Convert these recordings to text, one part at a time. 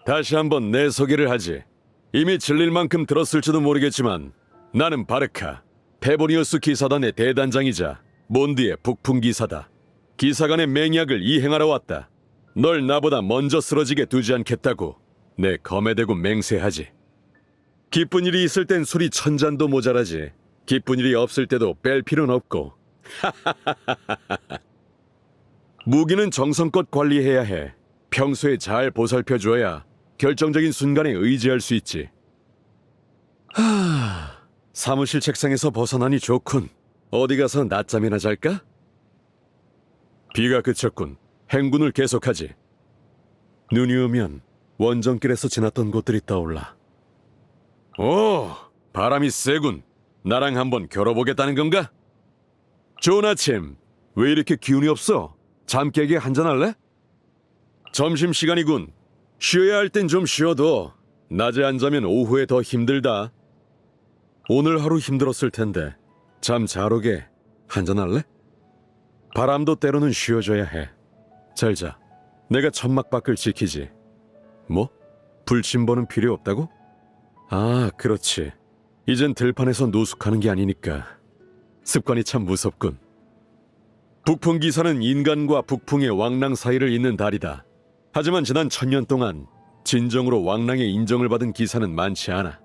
다시 한번 내 소개를 하지. 이미 질릴 만큼 들었을지도 모르겠지만 나는 바르카, 페보니우스 기사단의 대단장이자 몬드의 북풍 기사다. 기사간의 맹약을 이행하러 왔다. 널 나보다 먼저 쓰러지게 두지 않겠다고 내 검에 대고 맹세하지. 기쁜 일이 있을 땐 술이 1000잔도 모자라지. 기쁜 일이 없을 때도 뺄 필요는 없고. 무기는 정성껏 관리해야 해. 평소에 잘 보살펴줘야 결정적인 순간에 의지할 수 있지. 사무실 책상에서 벗어나니 좋군. 어디 가서 낮잠이나 잘까? 비가 그쳤군. 행군을 계속하지. 눈이 오면 원정길에서 지났던 곳들이 떠올라. 오, 바람이 세군. 나랑 한번 겨뤄보겠다는 건가? 좋은 아침. 왜 이렇게 기운이 없어? 잠 깨게 한잔할래? 점심시간이군. 쉬어야 할 땐 좀 쉬어도 낮에 안 자면 오후에 더 힘들다. 오늘 하루 힘들었을 텐데 잠 잘 오게 한잔할래? 바람도 때로는 쉬어줘야 해. 잘 자. 내가 천막 밖을 지키지. 뭐? 불침번은 필요 없다고? 아, 그렇지. 이젠 들판에서 노숙하는 게 아니니까. 습관이 참 무섭군. 북풍 기사는 인간과 북풍의 왕랑 사이를 잇는 다리다. 하지만 지난 1000년 동안 진정으로 왕랑의 인정을 받은 기사는 많지 않아.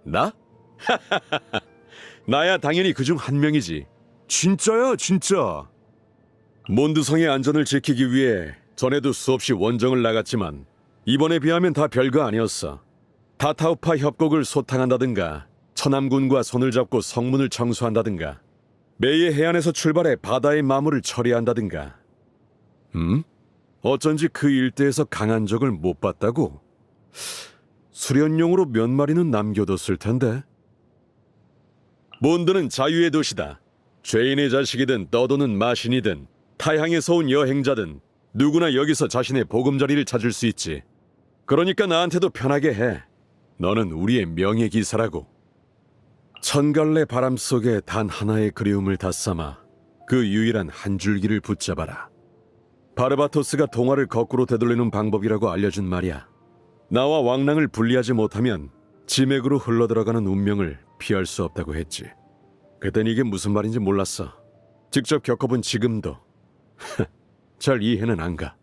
나? 나야 당연히 그중 한 명이지. 진짜야, 진짜. 몬드성의 안전을 지키기 위해 전에도 수없이 원정을 나갔지만 이번에 비하면 다 별거 아니었어. 타타우파 협곡을 소탕한다든가 천암군과 손을 잡고 성문을 청소한다든가 매의 해안에서 출발해 바다의 마물을 처리한다든가. 어쩐지 그 일대에서 강한 적을 못 봤다고? 수련용으로 몇 마리는 남겨뒀을 텐데. 몬드는 자유의 도시다. 죄인의 자식이든 떠도는 마신이든 타향에서 온 여행자든 누구나 여기서 자신의 보금자리를 찾을 수 있지. 그러니까 나한테도 편하게 해. 너는 우리의 명예기사라고. 천갈래 바람 속에 단 하나의 그리움을 닫삼아 그 유일한 한 줄기를 붙잡아라. 바르바토스가 동화를 거꾸로 되돌리는 방법이라고 알려준 말이야. 나와 왕랑을 분리하지 못하면 지맥으로 흘러들어가는 운명을 피할 수 없다고 했지. 그땐 이게 무슨 말인지 몰랐어. 직접 겪어본 지금도 잘 이해는 안 가.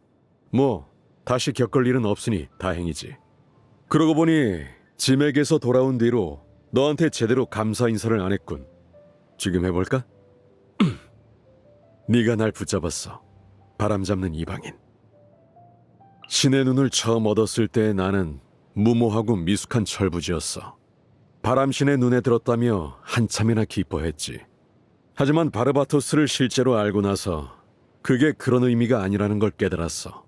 뭐 다시 겪을 일은 없으니 다행이지. 그러고 보니 지맥에서 돌아온 뒤로 너한테 제대로 감사 인사를 안 했군. 지금 해볼까? 네가 날 붙잡았어. 바람잡는 이방인. 신의 눈을 처음 얻었을 때 나는 무모하고 미숙한 철부지였어. 바람신의 눈에 들었다며 한참이나 기뻐했지. 하지만 바르바토스를 실제로 알고 나서 그게 그런 의미가 아니라는 걸 깨달았어.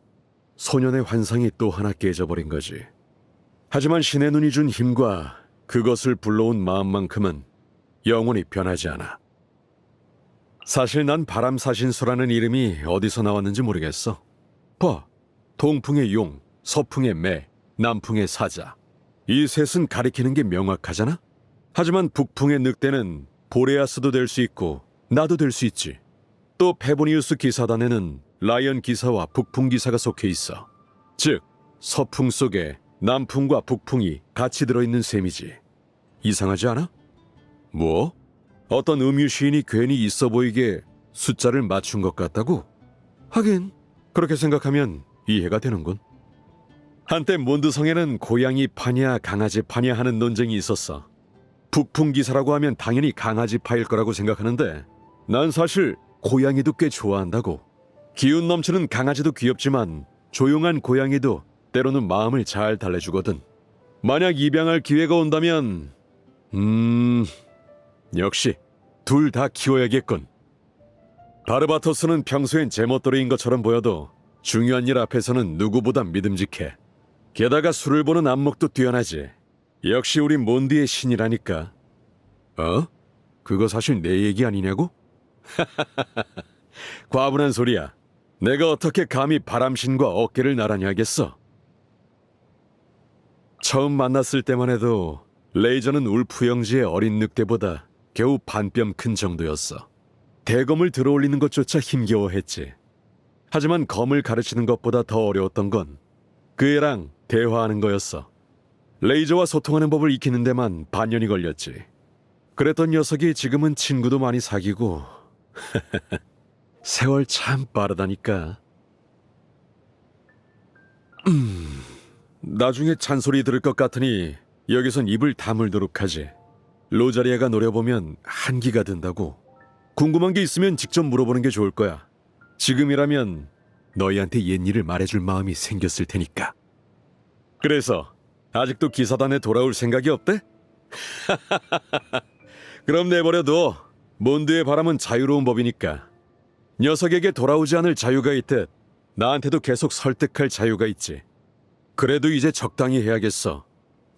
소년의 환상이 또 하나 깨져버린 거지. 하지만 신의 눈이 준 힘과 그것을 불러온 마음만큼은 영원히 변하지 않아. 사실 난 바람사신수라는 이름이 어디서 나왔는지 모르겠어. 봐, 동풍의 용, 서풍의 매, 남풍의 사자. 이 셋은 가리키는 게 명확하잖아? 하지만 북풍의 늑대는 보레아스도 될 수 있고 나도 될 수 있지. 또 페보니우스 기사단에는 라이언 기사와 북풍 기사가 속해 있어. 즉, 서풍 속에 남풍과 북풍이 같이 들어있는 셈이지. 이상하지 않아? 뭐? 어떤 음유 시인이 괜히 있어 보이게 숫자를 맞춘 것 같다고? 하긴 그렇게 생각하면 이해가 되는군. 한때 몬드성에는 고양이 파냐 강아지 파냐 하는 논쟁이 있었어. 북풍 기사라고 하면 당연히 강아지 파일 거라고 생각하는데 난 사실 고양이도 꽤 좋아한다고. 기운 넘치는 강아지도 귀엽지만 조용한 고양이도 때로는 마음을 잘 달래주거든. 만약 입양할 기회가 온다면 역시 둘 다 키워야겠군. 바르바토스는 평소엔 제멋대로인 것처럼 보여도 중요한 일 앞에서는 누구보다 믿음직해. 게다가 술을 보는 안목도 뛰어나지. 역시 우리 몬드의 신이라니까. 어? 그거 사실 내 얘기 아니냐고? 과분한 소리야. 내가 어떻게 감히 바람신과 어깨를 나란히 하겠어? 처음 만났을 때만 해도 레이저는 울프 형제의 어린 늑대보다 겨우 반뼘 큰 정도였어. 대검을 들어올리는 것조차 힘겨워했지. 하지만 검을 가르치는 것보다 더 어려웠던 건 그 애랑 대화하는 거였어. 레이저와 소통하는 법을 익히는 데만 반년이 걸렸지. 그랬던 녀석이 지금은 친구도 많이 사귀고 세월 참 빠르다니까. 나중에 잔소리 들을 것 같으니 여기선 입을 다물도록 하지. 로자리아가 노려보면 한기가 든다고. 궁금한 게 있으면 직접 물어보는 게 좋을 거야. 지금이라면 너희한테 옛일을 말해줄 마음이 생겼을 테니까. 그래서 아직도 기사단에 돌아올 생각이 없대? 그럼 내버려둬. 몬드의 바람은 자유로운 법이니까. 녀석에게 돌아오지 않을 자유가 있듯 나한테도 계속 설득할 자유가 있지. 그래도 이제 적당히 해야겠어.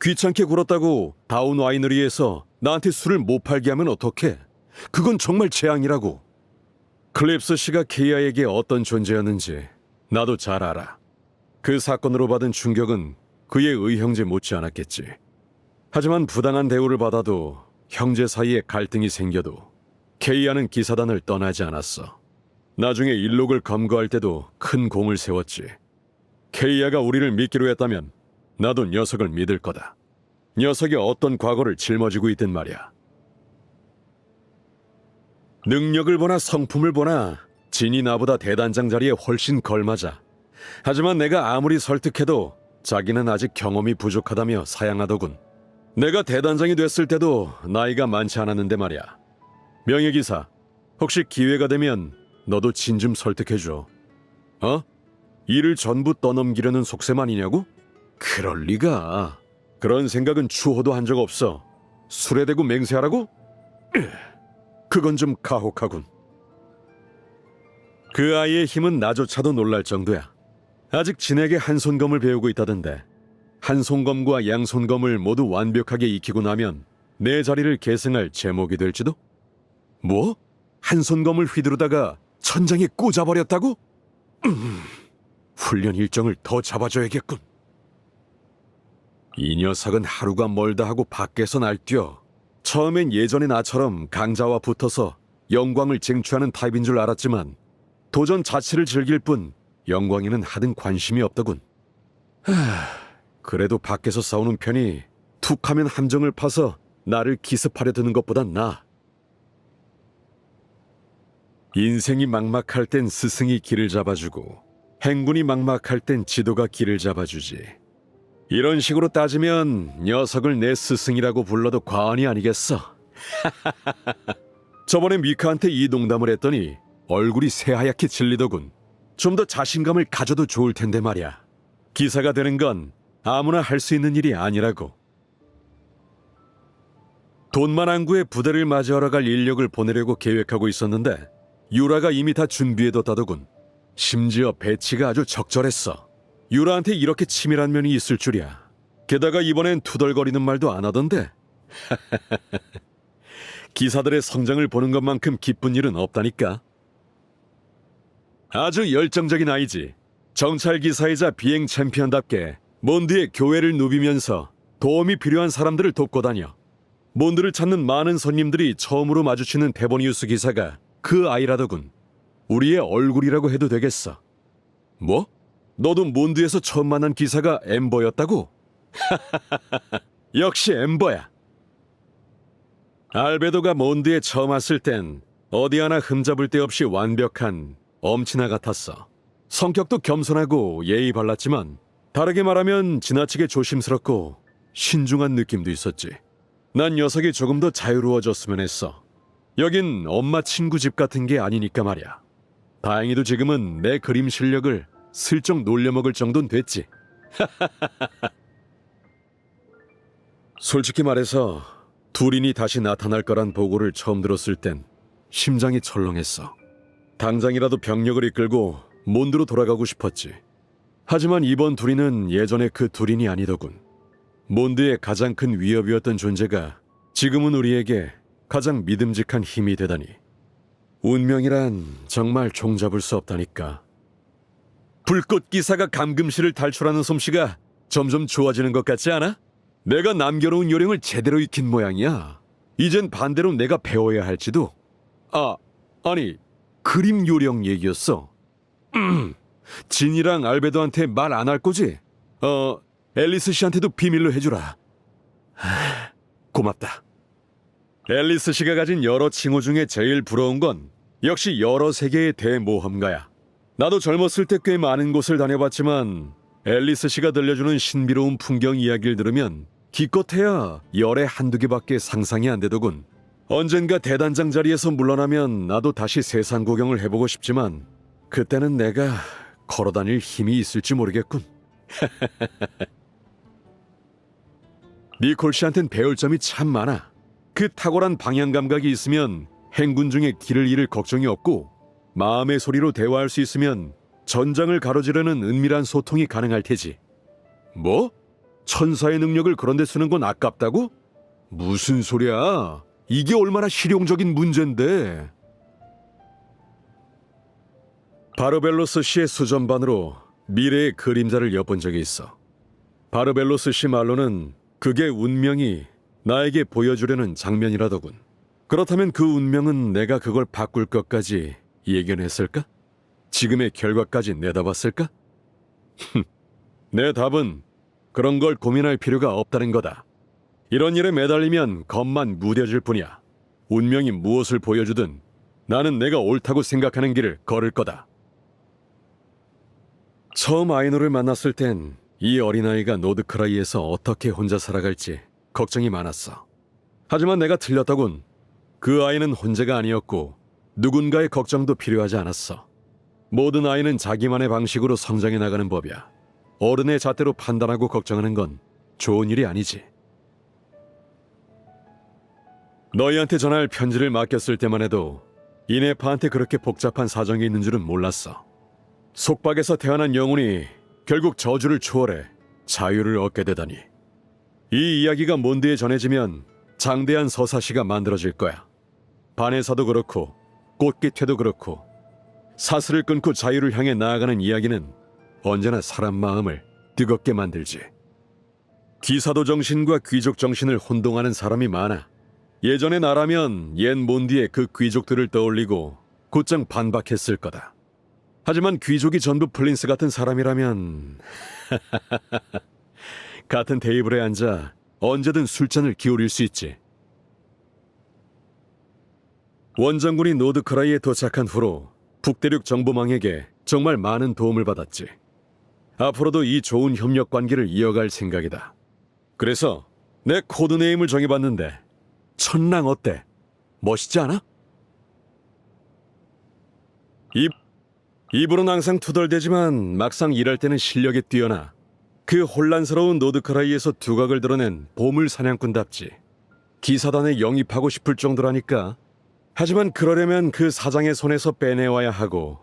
귀찮게 굴었다고 다운 와이너리에서 나한테 술을 못 팔게 하면 어떡해? 그건 정말 재앙이라고. 클립스 씨가 케이아에게 어떤 존재였는지 나도 잘 알아. 그 사건으로 받은 충격은 그의 의형제 못지 않았겠지. 하지만 부당한 대우를 받아도 형제 사이에 갈등이 생겨도 케이아는 기사단을 떠나지 않았어. 나중에 일록을 검거할 때도 큰 공을 세웠지. 케이아가 우리를 믿기로 했다면 나도 녀석을 믿을 거다. 녀석이 어떤 과거를 짊어지고 있든 말이야. 능력을 보나 성품을 보나 진이 나보다 대단장 자리에 훨씬 걸맞아. 하지만 내가 아무리 설득해도 자기는 아직 경험이 부족하다며 사양하더군. 내가 대단장이 됐을 때도 나이가 많지 않았는데 말이야. 명예기사, 혹시 기회가 되면 너도 진 좀 설득해줘. 어? 일을 전부 떠넘기려는 속셈 아니냐고? 그럴 리가. 그런 생각은 추호도 한 적 없어. 술에 대고 맹세하라고? 그건 좀 가혹하군. 그 아이의 힘은 나조차도 놀랄 정도야. 아직 진에게 한손검을 배우고 있다던데. 한손검과 양손검을 모두 완벽하게 익히고 나면 내 자리를 계승할 제목이 될지도? 뭐? 한손검을 휘두르다가 천장에 꽂아버렸다고? 훈련 일정을 더 잡아줘야겠군. 이 녀석은 하루가 멀다 하고 밖에서 날뛰어. 처음엔 예전의 나처럼 강자와 붙어서 영광을 쟁취하는 타입인 줄 알았지만 도전 자체를 즐길 뿐 영광에는 하등 관심이 없더군. 그래도 밖에서 싸우는 편이 툭하면 함정을 파서 나를 기습하려 드는 것보단 나아. 인생이 막막할 땐 스승이 길을 잡아주고 행군이 막막할 땐 지도가 길을 잡아주지. 이런 식으로 따지면 녀석을 내 스승이라고 불러도 과언이 아니겠어. 저번에 미카한테 이 농담을 했더니 얼굴이 새하얗게 질리더군. 좀 더 자신감을 가져도 좋을 텐데 말이야. 기사가 되는 건 아무나 할 수 있는 일이 아니라고. 돈만 안 구해 부대를 맞이하러 갈 인력을 보내려고 계획하고 있었는데 유라가 이미 다 준비해뒀다더군. 심지어 배치가 아주 적절했어. 유라한테 이렇게 치밀한 면이 있을 줄이야. 게다가 이번엔 투덜거리는 말도 안 하던데. 기사들의 성장을 보는 것만큼 기쁜 일은 없다니까. 아주 열정적인 아이지. 정찰 기사이자 비행 챔피언답게 몬드의 교회를 누비면서 도움이 필요한 사람들을 돕고 다녀. 몬드를 찾는 많은 손님들이 처음으로 마주치는 데보니우스 기사가 그 아이라더군. 우리의 얼굴이라고 해도 되겠어. 뭐? 너도 몬드에서 처음 만난 기사가 엠버였다고? 역시 엠버야. 알베도가 몬드에 처음 왔을 땐 어디 하나 흠잡을 데 없이 완벽한 엄친아 같았어. 성격도 겸손하고 예의 발랐지만 다르게 말하면 지나치게 조심스럽고 신중한 느낌도 있었지. 난 녀석이 조금 더 자유로워졌으면 했어. 여긴 엄마 친구 집 같은 게 아니니까 말이야. 다행히도 지금은 내 그림 실력을 슬쩍 놀려먹을 정도는 됐지. 솔직히 말해서 두린이 다시 나타날 거란 보고를 처음 들었을 땐 심장이 철렁했어. 당장이라도 병력을 이끌고 몬드로 돌아가고 싶었지. 하지만 이번 두린은 예전의 그 두린이 아니더군. 몬드의 가장 큰 위협이었던 존재가 지금은 우리에게 가장 믿음직한 힘이 되다니. 운명이란 정말 종잡을 수 없다니까. 불꽃 기사가 감금실을 탈출하는 솜씨가 점점 좋아지는 것 같지 않아? 내가 남겨놓은 요령을 제대로 익힌 모양이야. 이젠 반대로 내가 배워야 할지도. 아니 그림 요령 얘기였어. 진이랑 알베도한테 말 안 할 거지? 앨리스 씨한테도 비밀로 해주라. 고맙다. 앨리스 씨가 가진 여러 칭호 중에 제일 부러운 건 역시 여러 세계의 대모험가야. 나도 젊었을 때 꽤 많은 곳을 다녀봤지만 앨리스 씨가 들려주는 신비로운 풍경 이야기를 들으면 기껏해야 열에 한두 개밖에 상상이 안 되더군. 언젠가 대단장 자리에서 물러나면 나도 다시 세상 구경을 해보고 싶지만 그때는 내가 걸어다닐 힘이 있을지 모르겠군. 니콜 씨한텐 배울 점이 참 많아. 그 탁월한 방향 감각이 있으면 행군 중에 길을 잃을 걱정이 없고 마음의 소리로 대화할 수 있으면 전장을 가로지르는 은밀한 소통이 가능할 테지. 뭐? 천사의 능력을 그런 데 쓰는 건 아깝다고? 무슨 소리야? 이게 얼마나 실용적인 문제인데. 바르벨로스 씨의 수전반으로 미래의 그림자를 엿본 적이 있어. 바르벨로스 씨 말로는 그게 운명이 나에게 보여주려는 장면이라더군. 그렇다면 그 운명은 내가 그걸 바꿀 것까지 예견했을까? 지금의 결과까지 내다봤을까? 내 답은 그런 걸 고민할 필요가 없다는 거다. 이런 일에 매달리면 겁만 무뎌질 뿐이야. 운명이 무엇을 보여주든 나는 내가 옳다고 생각하는 길을 걸을 거다. 처음 아이노를 만났을 땐 이 어린아이가 노드크라이에서 어떻게 혼자 살아갈지 걱정이 많았어. 하지만 내가 틀렸더군. 그 아이는 혼자가 아니었고 누군가의 걱정도 필요하지 않았어. 모든 아이는 자기만의 방식으로 성장해 나가는 법이야. 어른의 잣대로 판단하고 걱정하는 건 좋은 일이 아니지. 너희한테 전할 편지를 맡겼을 때만 해도 이네파한테 그렇게 복잡한 사정이 있는 줄은 몰랐어. 속박에서 태어난 영혼이 결국 저주를 초월해 자유를 얻게 되다니. 이 이야기가 몬드에 전해지면 장대한 서사시가 만들어질 거야. 반에서도 그렇고 꽃깃회도 그렇고 사슬을 끊고 자유를 향해 나아가는 이야기는 언제나 사람 마음을 뜨겁게 만들지. 기사도 정신과 귀족 정신을 혼동하는 사람이 많아. 예전의 나라면 옛 몬드의 그 귀족들을 떠올리고 곧장 반박했을 거다. 하지만 귀족이 전부 플린스 같은 사람이라면 같은 테이블에 앉아 언제든 술잔을 기울일 수 있지. 원정군이 노드크라이에 도착한 후로 북대륙 정보망에게 정말 많은 도움을 받았지. 앞으로도 이 좋은 협력 관계를 이어갈 생각이다. 그래서 내 코드네임을 정해봤는데 천랑 어때? 멋있지 않아? 입으로는 항상 투덜대지만 막상 일할 때는 실력이 뛰어나. 그 혼란스러운 노드크라이에서 두각을 드러낸 보물 사냥꾼답지. 기사단에 영입하고 싶을 정도라니까. 하지만 그러려면 그 사장의 손에서 빼내와야 하고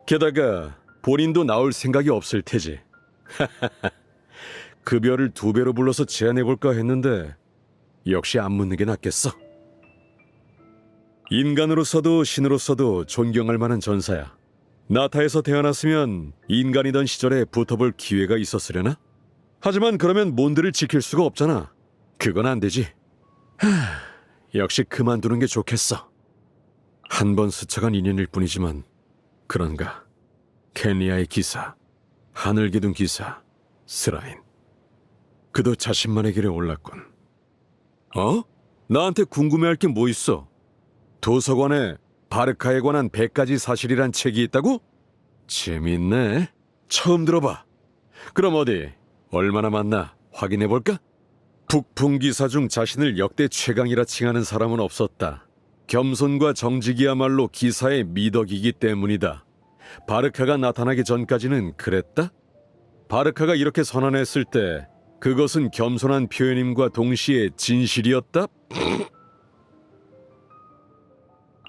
게다가 본인도 나올 생각이 없을 테지. 급여를 2배로 불러서 제안해볼까 했는데 역시 안 묻는 게 낫겠어. 인간으로서도 신으로서도 존경할 만한 전사야. 나타에서 태어났으면 인간이던 시절에 붙어볼 기회가 있었으려나? 하지만 그러면 몬드를 지킬 수가 없잖아. 그건 안 되지. 역시 그만두는 게 좋겠어. 한 번 스쳐간 인연일 뿐이지만 그런가. 켄리아의 기사, 하늘기둥 기사, 스라인. 그도 자신만의 길에 올랐군. 어? 나한테 궁금해할 게 뭐 있어? 도서관에 바르카에 관한 100가지 사실이란 책이 있다고? 재밌네. 처음 들어봐. 그럼 어디 얼마나 많나 확인해볼까? 북풍기사 중 자신을 역대 최강이라 칭하는 사람은 없었다. 겸손과 정직이야말로 기사의 미덕이기 때문이다. 바르카가 나타나기 전까지는 그랬다? 바르카가 이렇게 선언했을 때 그것은 겸손한 표현임과 동시에 진실이었다?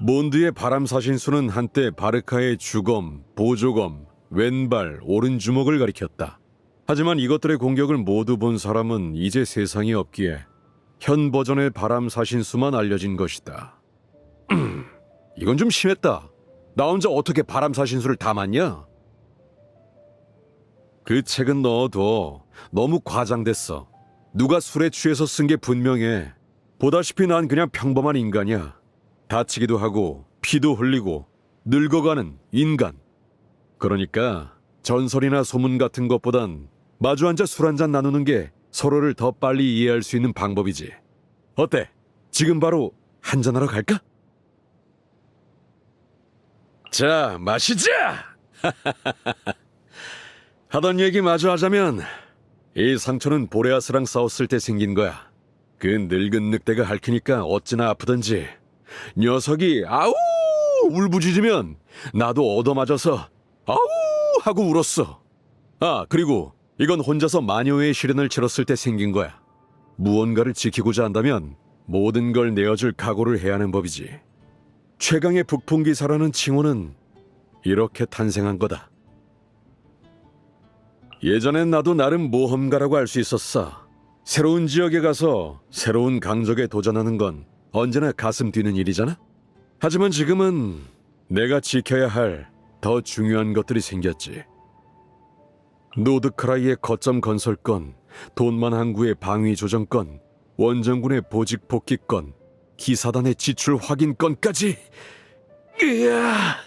몬드의 바람사신수는 한때 바르카의 주검, 보조검, 왼발, 오른주먹을 가리켰다. 하지만 이것들의 공격을 모두 본 사람은 이제 세상에 없기에 현 버전의 바람사신수만 알려진 것이다. 이건 좀 심했다. 나 혼자 어떻게 바람사신수를 다 맞냐? 그 책은 넣어둬. 너무 과장됐어. 누가 술에 취해서 쓴 게 분명해. 보다시피 난 그냥 평범한 인간이야. 다치기도 하고 피도 흘리고 늙어가는 인간. 그러니까 전설이나 소문 같은 것보단 마주 앉아 술 한잔 나누는 게 서로를 더 빨리 이해할 수 있는 방법이지. 어때? 지금 바로 한잔하러 갈까? 자, 마시자! 하던 얘기 마저 하자면 이 상처는 보레아스랑 싸웠을 때 생긴 거야. 그 늙은 늑대가 핥으니까 어찌나 아프던지 녀석이 아우 울부짖으면 나도 얻어맞아서 아우 하고 울었어. 아, 그리고 이건 혼자서 마녀의 시련을 치렀을 때 생긴 거야. 무언가를 지키고자 한다면 모든 걸 내어줄 각오를 해야 하는 법이지. 최강의 북풍기사라는 칭호는 이렇게 탄생한 거다. 예전엔 나도 나름 모험가라고 할 수 있었어. 새로운 지역에 가서 새로운 강적에 도전하는 건 언제나 가슴 뛰는 일이잖아. 하지만 지금은 내가 지켜야 할 더 중요한 것들이 생겼지. 노드크라이의 거점 건설권, 돈만 항구의 방위 조정권, 원정군의 보직 복귀권, 기사단의 지출 확인권까지. 이야,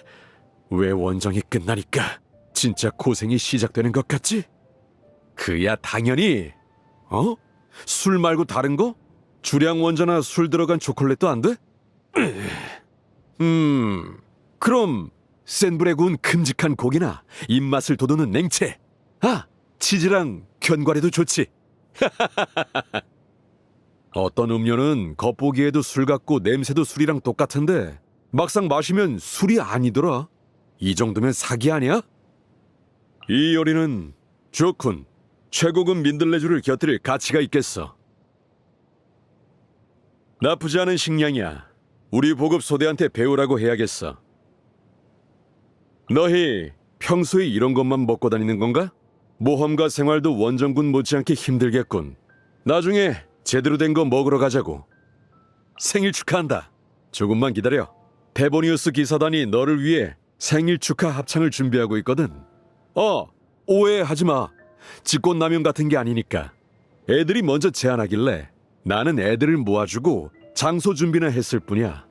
왜 원정이 끝나니까 진짜 고생이 시작되는 것 같지? 그야 당연히. 술 말고 다른 거? 주량 원자나 술 들어간 초콜릿도 안 돼? 그럼 센 불에 구운 큼직한 고기나 입맛을 돋우는 냉채. 아, 치즈랑 견과류도 좋지. 어떤 음료는 겉보기에도 술 같고 냄새도 술이랑 똑같은데 막상 마시면 술이 아니더라. 이 정도면 사기 아니야? 이 요리는 좋군. 최고급 민들레주를 곁들일 가치가 있겠어. 나쁘지 않은 식량이야. 우리 보급 소대한테 배우라고 해야겠어. 너희 평소에 이런 것만 먹고 다니는 건가? 모험가 생활도 원정군 못지않게 힘들겠군. 나중에 제대로 된 거 먹으러 가자고. 생일 축하한다. 조금만 기다려. 페보니우스 기사단이 너를 위해 생일 축하 합창을 준비하고 있거든. 오해하지 마. 직권남용 같은 게 아니니까. 애들이 먼저 제안하길래 나는 애들을 모아주고 장소 준비나 했을 뿐이야.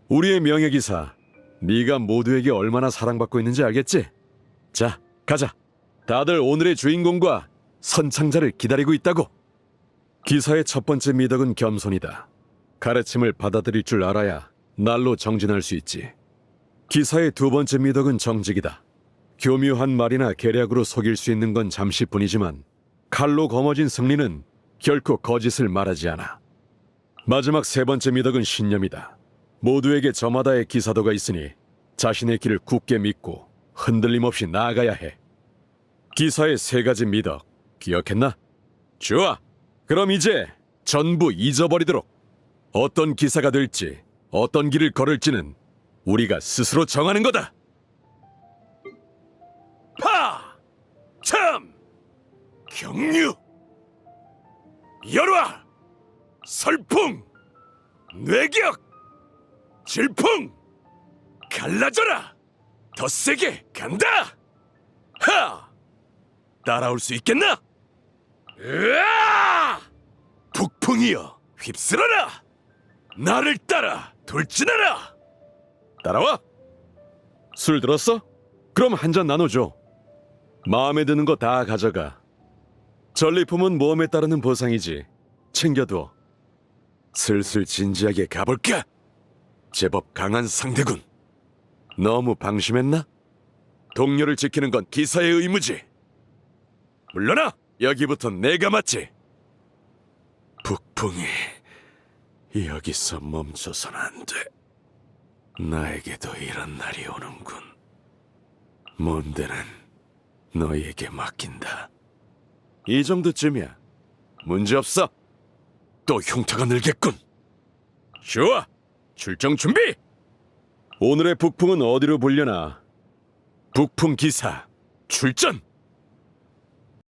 우리의 명예기사, 네가 모두에게 얼마나 사랑받고 있는지 알겠지? 자, 가자. 다들 오늘의 주인공과 선창자를 기다리고 있다고. 기사의 첫 번째 미덕은 겸손이다. 가르침을 받아들일 줄 알아야 날로 정진할 수 있지. 기사의 두 번째 미덕은 정직이다. 교묘한 말이나 계략으로 속일 수 있는 건 잠시뿐이지만 칼로 거머쥔 승리는 결코 거짓을 말하지 않아. 마지막 세 번째 미덕은 신념이다. 모두에게 저마다의 기사도가 있으니 자신의 길을 굳게 믿고 흔들림 없이 나아가야 해. 기사의 세 가지 미덕 기억했나? 좋아. 그럼 이제 전부 잊어버리도록. 어떤 기사가 될지, 어떤 길을 걸을지는 우리가 스스로 정하는 거다. 파! 참! 경류! 열화! 설풍! 뇌격! 질풍! 갈라져라! 더 세게 간다! 하! 따라올 수 있겠나? 으아! 북풍이여 휩쓸어라! 나를 따라 돌진하라! 따라와! 술 들었어? 그럼 한 잔 나눠줘. 마음에 드는 거 다 가져가. 전리품은 모험에 따르는 보상이지. 챙겨둬. 슬슬 진지하게 가볼까? 제법 강한 상대군. 너무 방심했나? 동료를 지키는 건 기사의 의무지. 물러나! 여기부터 내가 맞지. 북풍이 여기서 멈춰서는 안 돼. 나에게도 이런 날이 오는군. 몬드는 너희에게 맡긴다. 이 정도쯤이야. 문제없어. 또 흉터가 늘겠군. 좋아. 출정 준비. 오늘의 북풍은 어디로 불려나? 북풍 기사 출전.